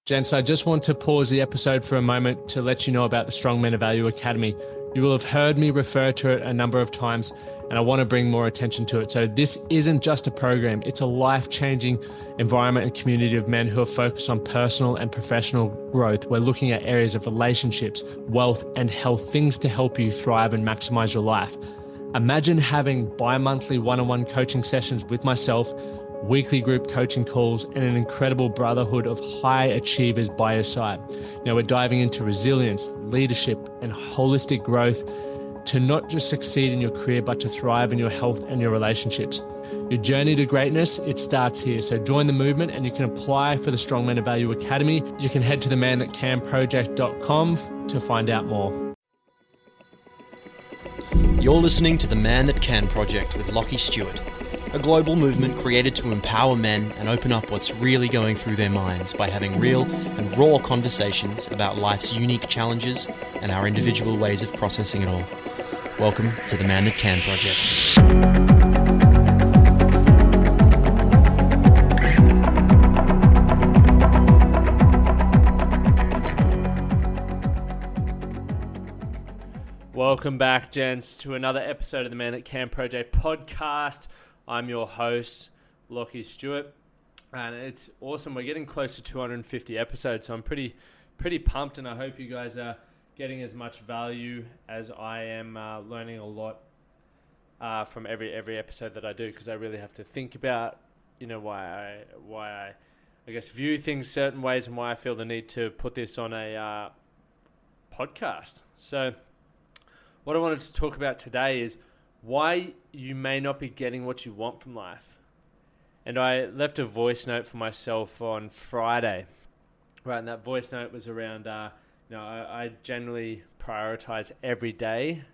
Gents, I just want to pause the episode for a moment to let you know about the Strong Men of Value Academy. You will have heard me refer to it a number of times, and I want to bring more attention to it. So this isn't just a program, it's a life-changing environment and community of men who are focused on personal and professional growth. We're looking at areas of relationships, wealth, and health, things to help you thrive and maximize your life. Imagine having bi-monthly one-on-one coaching sessions with myself, weekly group coaching calls, and an incredible brotherhood of high achievers by your side. Now we're diving into resilience, leadership, and holistic growth to not just succeed in your career, but to thrive in your health and your relationships. Your journey to greatness, it starts here. So join the movement and you can apply for the Strong Men of Value Academy. You can head to themanthatcanproject.com to find out more. You're listening to The Man That Can Project with Lockie Stewart, a global movement created to empower men and open up what's really going through their minds by having real and raw conversations about life's unique challenges and our individual ways of processing it all. Welcome to The Man That Can Project. Welcome back, gents, to another episode of the Man That Can Project podcast. I'm your host, Lockie Stewart, and it's awesome. We're getting close to 250 episodes, so I'm pretty pumped, and I hope you guys are getting as much value as I am, learning a lot from every episode that I do, because I really have to think about, why I guess view things certain ways and why I feel the need to put this on a podcast. So what I wanted to talk about today is why you may not be getting what you want from life. And I left a voice note for myself on Friday. Right, and that voice note was around, I generally prioritize every day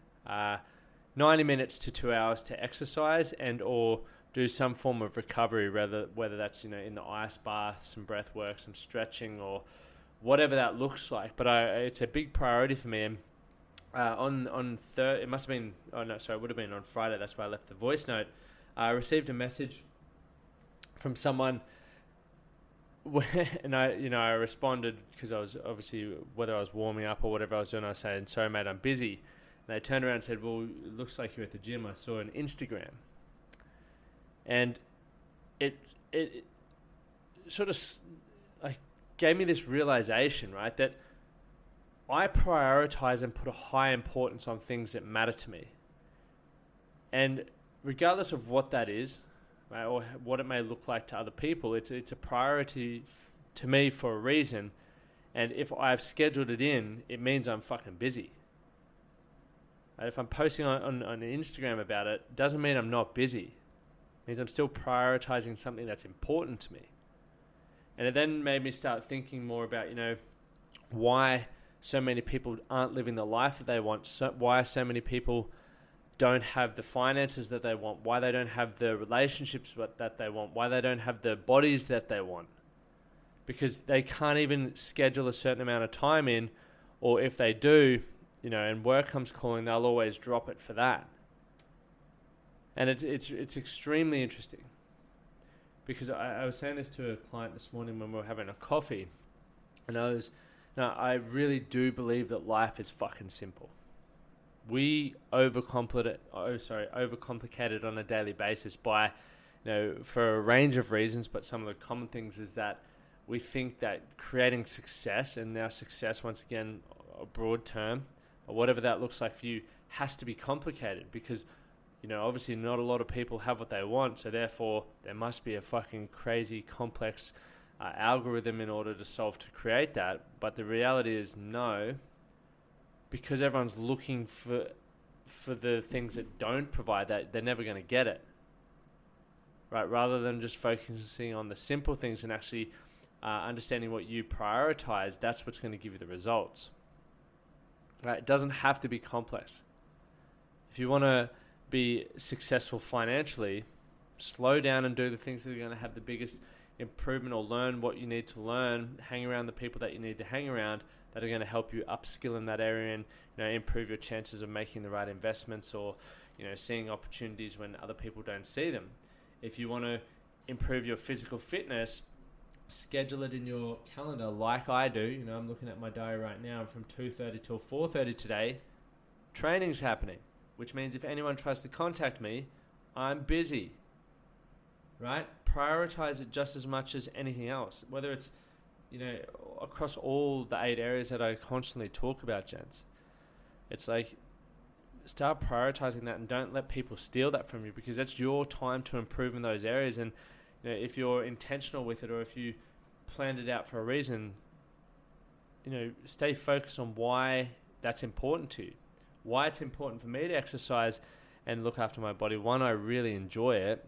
90 minutes to 2 hours to exercise and or do some form of recovery, whether that's in the ice bath, some breath work, some stretching, or whatever that looks like. But it's a big priority for me. And it must have been, it would have been on Friday. That's why I left the voice note. I received a message from someone, and I responded because I was obviously, whether I was warming up or whatever I was doing, I was saying, "Sorry, mate, I'm busy." And they turned around and said, "Well, it looks like you're at the gym. I saw on Instagram." And it sort of like gave me this realization, right, that I prioritize and put a high importance on things that matter to me. And regardless of what that is, right, or what it may look like to other people, it's a priority to me for a reason. And if I've scheduled it in, it means I'm fucking busy. Right? If I'm posting on Instagram about it, doesn't mean I'm not busy. It means I'm still prioritizing something that's important to me. And it then made me start thinking more about, why so many people aren't living the life that they want. Why so many people don't have the finances that they want. Why they don't have the relationships that they want. Why they don't have the bodies that they want. Because they can't even schedule a certain amount of time in, or if they do, and work comes calling, they'll always drop it for that. And it's extremely interesting. Because I was saying this to a client this morning when we were having a coffee, and I really do believe that life is fucking simple. We overcomplicate it on a daily basis by, for a range of reasons, but some of the common things is that we think that creating success, and now success, once again, a broad term, or whatever that looks like for you, has to be complicated because, obviously not a lot of people have what they want, so therefore there must be a fucking crazy complex algorithm in order to create that. But the reality is no, because everyone's looking for the things that don't provide that, they're never going to get it, right? Rather than just focusing on the simple things and actually understanding what you prioritize, that's what's going to give you the results, right? It doesn't have to be complex. If you want to be successful financially, slow down and do the things that are going to have the biggest improvement, or learn what you need to learn, hang around the people that you need to hang around that are going to help you upskill in that area and improve your chances of making the right investments, or seeing opportunities when other people don't see them. If you want to improve your physical fitness, schedule it in your calendar like I do. You know, I'm looking at my diary right now from 2:30 till 4:30 today. Training's happening, which means if anyone tries to contact me, I'm busy, right? Prioritize it just as much as anything else, whether it's, you know, across all the 8 areas that I constantly talk about, gents. It's like, start prioritizing that and don't let people steal that from you, because that's your time to improve in those areas. And you know, if you're intentional with it, or if you planned it out for a reason, you know, stay focused on why that's important to you. Why it's important for me to exercise and look after my body. 1, I really enjoy it.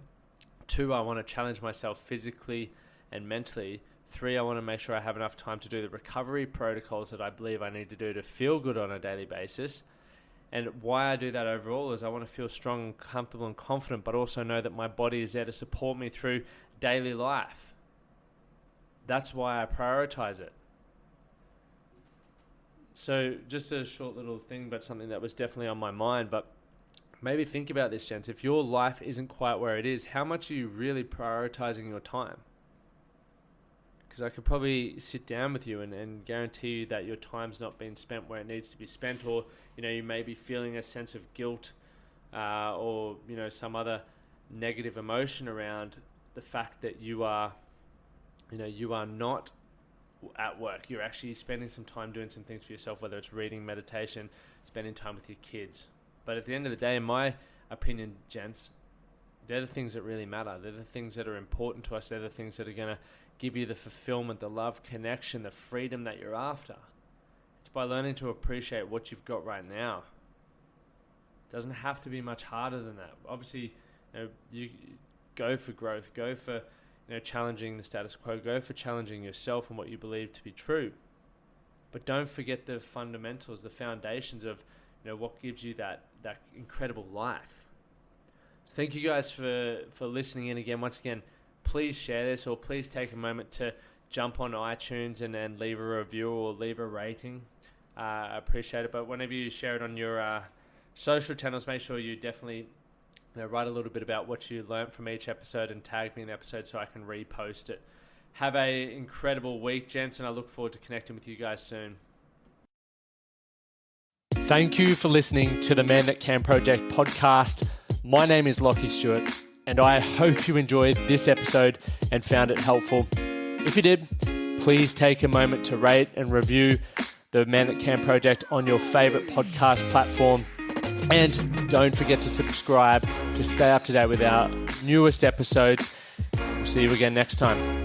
2, I want to challenge myself physically and mentally. 3, I want to make sure I have enough time to do the recovery protocols that I believe I need to do to feel good on a daily basis. And why I do that overall is I want to feel strong, comfortable and confident, but also know that my body is there to support me through daily life. That's why I prioritize it. So just a short little thing, but something that was definitely on my mind. But maybe think about this, gents. If your life isn't quite where it is, how much are you really prioritizing your time? Because I could probably sit down with you and guarantee you that your time's not being spent where it needs to be spent, or you know, you may be feeling a sense of guilt or you know, some other negative emotion around the fact that you are not at work. You're actually spending some time doing some things for yourself, whether it's reading, meditation, spending time with your kids. But at the end of the day, in my opinion, gents, they're the things that really matter. They're the things that are important to us. They're the things that are going to give you the fulfillment, the love, connection, the freedom that you're after. It's by learning to appreciate what you've got right now. It doesn't have to be much harder than that. Obviously, you go for growth, go for challenging the status quo, go for challenging yourself and what you believe to be true. But don't forget the fundamentals, the foundations of what gives you that incredible life. Thank you guys for listening in again. Once again, please share this, or please take a moment to jump on iTunes and then leave a review or leave a rating. I appreciate it. But whenever you share it on your social channels, make sure you definitely write a little bit about what you learned from each episode and tag me in the episode so I can repost it. Have an incredible week, gents, and I look forward to connecting with you guys soon. Thank you for listening to the Man That Can Project podcast. My name is Lockie Stewart, and I hope you enjoyed this episode and found it helpful. If you did, please take a moment to rate and review the Man That Can Project on your favorite podcast platform. And don't forget to subscribe to stay up to date with our newest episodes. We'll see you again next time.